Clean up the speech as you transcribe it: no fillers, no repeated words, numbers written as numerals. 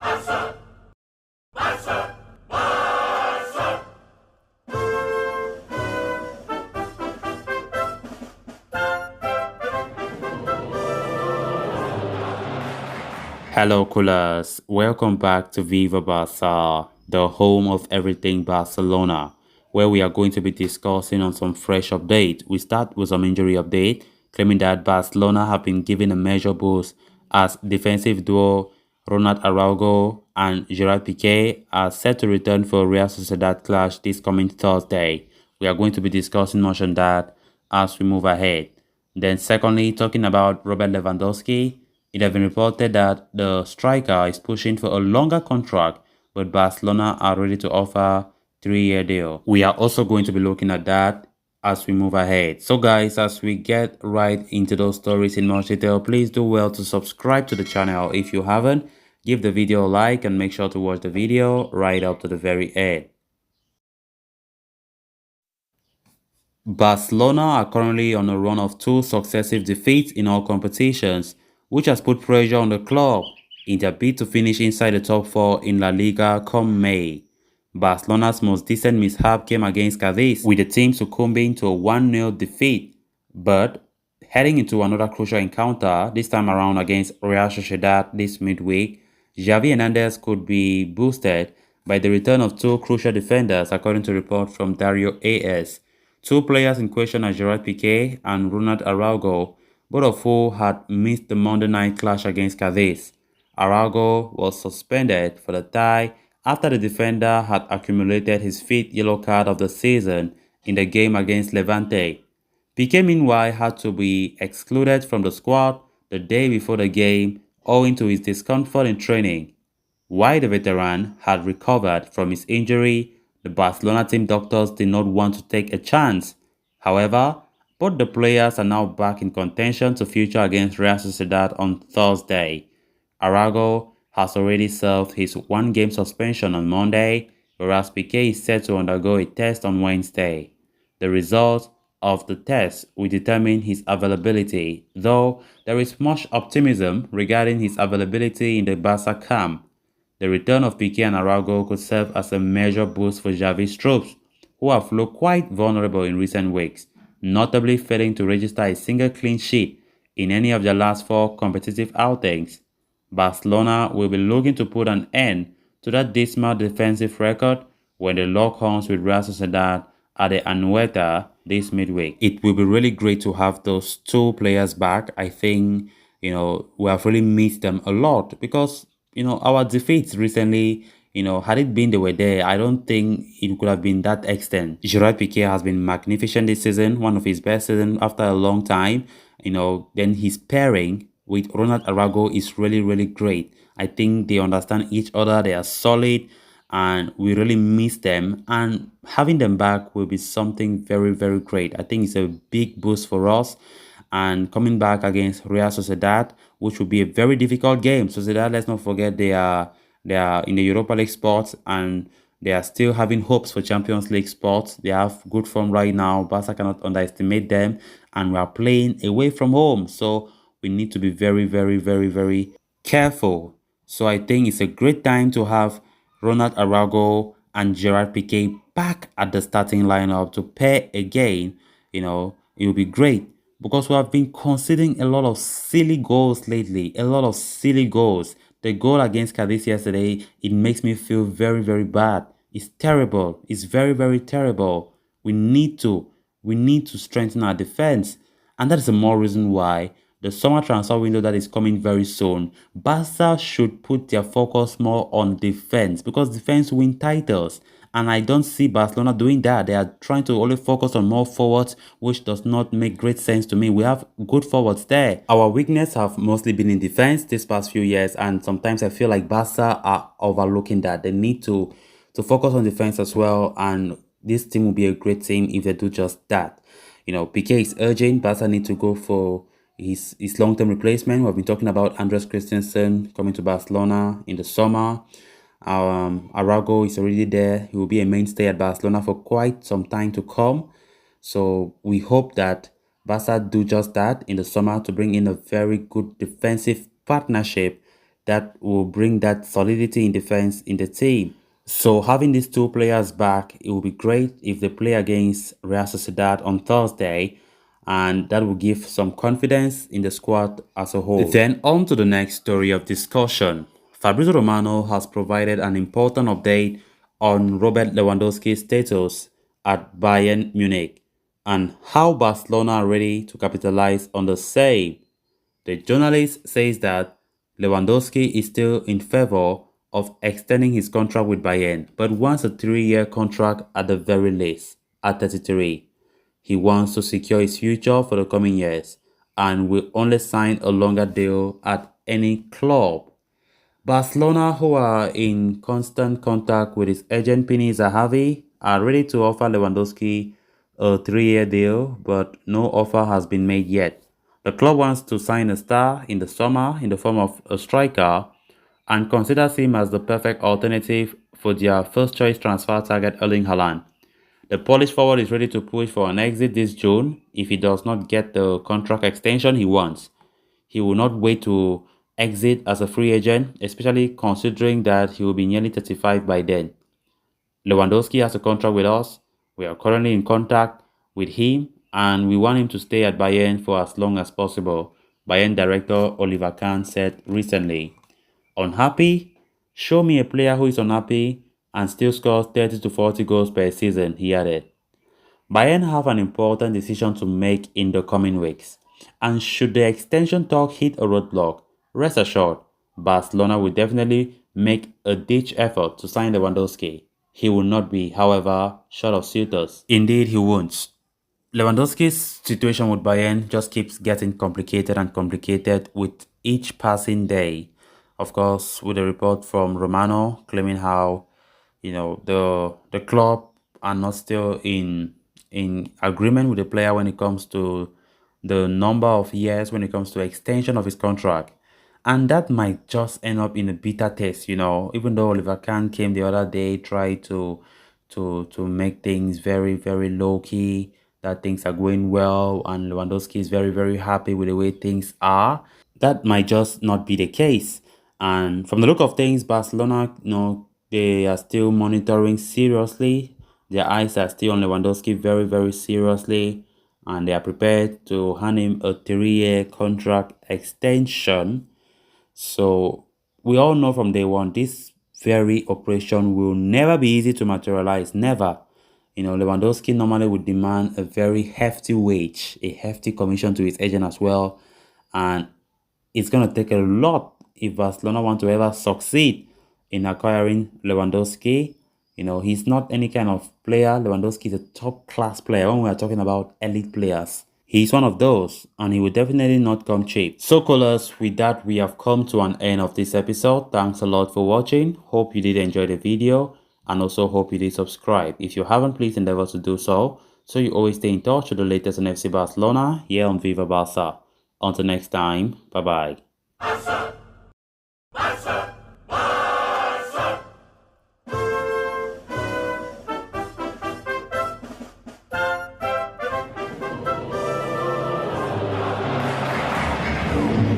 Hello, coolers. Welcome back to Viva Barca, the home of everything Barcelona, where we are going to be discussing on some fresh update. We start with some injury update, claiming that Barcelona have been given a major boost as defensive duo Ronald Araujo and Gerard Piqué are set to return for Real Sociedad clash this coming Thursday. We are going to be discussing much on that as we move ahead. Then secondly, talking about Robert Lewandowski, it has been reported that the striker is pushing for a longer contract, but Barcelona are ready to offer 3-year deal. We are also going to be looking at that as we move ahead. So guys, as we get right into those stories in much detail, please do well to subscribe to the channel if you haven't. Give the video a like and make sure to watch the video right up to the very end. Barcelona are currently on a run of 2 successive defeats in all competitions, which has put pressure on the club in their bid to finish inside the top 4 in La Liga come May. Barcelona's most decent mishap came against Cadiz, with the team succumbing to a 1-0 defeat, but heading into another crucial encounter, this time around against Real Sociedad this midweek, Xavi Hernandez could be boosted by the return of 2 crucial defenders according to report from Dario AS. 2 players in question are Gerard Piqué and Ronald Araujo, both of who had missed the Monday night clash against Cadiz. Araujo was suspended for the tie after the defender had accumulated his 5th yellow card of the season in the game against Levante. Piqué meanwhile had to be excluded from the squad the day before the game owing to his discomfort in training. While the veteran had recovered from his injury, the Barcelona team doctors did not want to take a chance. However, both the players are now back in contention to feature against Real Sociedad on Thursday. Araujo has already served his 1-game suspension on Monday, whereas Piqué is set to undergo a test on Wednesday. The result of the test will determine his availability, though there is much optimism regarding his availability in the Barca camp. The return of Pique and Araujo could serve as a major boost for Xavi's troops, who have looked quite vulnerable in recent weeks, notably failing to register a single clean sheet in any of their last 4 competitive outings. Barcelona will be looking to put an end to that dismal defensive record when they lock horns with Real Sociedad at the Anoeta this midweek. It will be really great to have those 2 players back. I think, we have really missed them a lot because our defeats recently, had it been they were there, I don't think it could have been that extent. Gerard Piqué has been magnificent this season, one of his best seasons after a long time. Then his pairing with Ronald Araujo is really, really great. I think they understand each other, they are solid, and we really miss them. And having them back will be something very, very great. I think it's a big boost for us. And coming back against Real Sociedad, which will be a very difficult game. Sociedad, let's not forget, they are in the Europa League spots and they are still having hopes for Champions League spots. They have good form right now. Barca cannot underestimate them, and we are playing away from home, so we need to be very, very, very, very careful. So I think it's a great time to have Ronald Araujo and Gerard Piqué back at the starting lineup to pair again. It will be great because we have been conceding a lot of silly goals lately. A lot of silly goals. The goal against Cadiz yesterday, it makes me feel very, very bad. It's terrible. It's very, very terrible. We need to strengthen our defense. And that is the more reason why the summer transfer window that is coming very soon, Barca should put their focus more on defense because defense win titles. And I don't see Barcelona doing that. They are trying to only focus on more forwards, which does not make great sense to me. We have good forwards there. Our weakness have mostly been in defense this past few years, and sometimes I feel like Barca are overlooking that. They need to focus on defense as well, and this team will be a great team if they do just that. Piqué is urgent. Barca need to go for his long-term replacement. We've been talking about Andres Christensen coming to Barcelona in the summer. Araujo is already there. He will be a mainstay at Barcelona for quite some time to come. So we hope that Barca do just that in the summer to bring in a very good defensive partnership that will bring that solidity in defense in the team. So having these two players back, it will be great if they play against Real Sociedad on Thursday, and that will give some confidence in the squad as a whole. Then on to the next story of discussion. Fabrizio Romano has provided an important update on Robert Lewandowski's status at Bayern Munich and how Barcelona are ready to capitalize on the same. The journalist says that Lewandowski is still in favor of extending his contract with Bayern, but wants a 3-year contract at the very least, at 33. He wants to secure his future for the coming years and will only sign a longer deal at any club. Barcelona, who are in constant contact with his agent Pini Zahavi, are ready to offer Lewandowski a 3-year deal, but no offer has been made yet. The club wants to sign a star in the summer in the form of a striker and considers him as the perfect alternative for their first-choice transfer target Erling Haaland. The Polish forward is ready to push for an exit this June if he does not get the contract extension he wants. He will not wait to exit as a free agent, especially considering that he will be nearly 35 by then. Lewandowski has a contract with us. We are currently in contact with him and we want him to stay at Bayern for as long as possible, Bayern director Oliver Kahn said recently. Unhappy? Show me a player who is unhappy and still scores 30 to 40 goals per season, he added. Bayern have an important decision to make in the coming weeks, and should the extension talk hit a roadblock, rest assured, Barcelona will definitely make a ditch effort to sign Lewandowski. He will not be, however, short of suitors. Indeed, he won't. Lewandowski's situation with Bayern just keeps getting complicated and complicated with each passing day. Of course, with a report from Romano claiming how, the club are not still in agreement with the player when it comes to the number of years, when it comes to extension of his contract. And that might just end up in a bitter taste, even though Oliver Kahn came the other day, tried to make things very, very low key, that things are going well, and Lewandowski is very, very happy with the way things are. That might just not be the case. And from the look of things, Barcelona, they are still monitoring seriously. Their eyes are still on Lewandowski very, very seriously. And they are prepared to hand him a 3-year contract extension. So we all know from day one, this very operation will never be easy to materialize. Never. Lewandowski normally would demand a very hefty wage, a hefty commission to his agent as well. And it's going to take a lot if Barcelona want to ever succeed in acquiring Lewandowski. He's not any kind of player. Lewandowski is a top-class player when we are talking about elite players. He's one of those, and he will definitely not come cheap. So, callers, with that, we have come to an end of this episode. Thanks a lot for watching. Hope you did enjoy the video, and also hope you did subscribe. If you haven't, please endeavor to do so you always stay in touch with the latest on FC Barcelona here on Viva Barca. Until next time, bye-bye.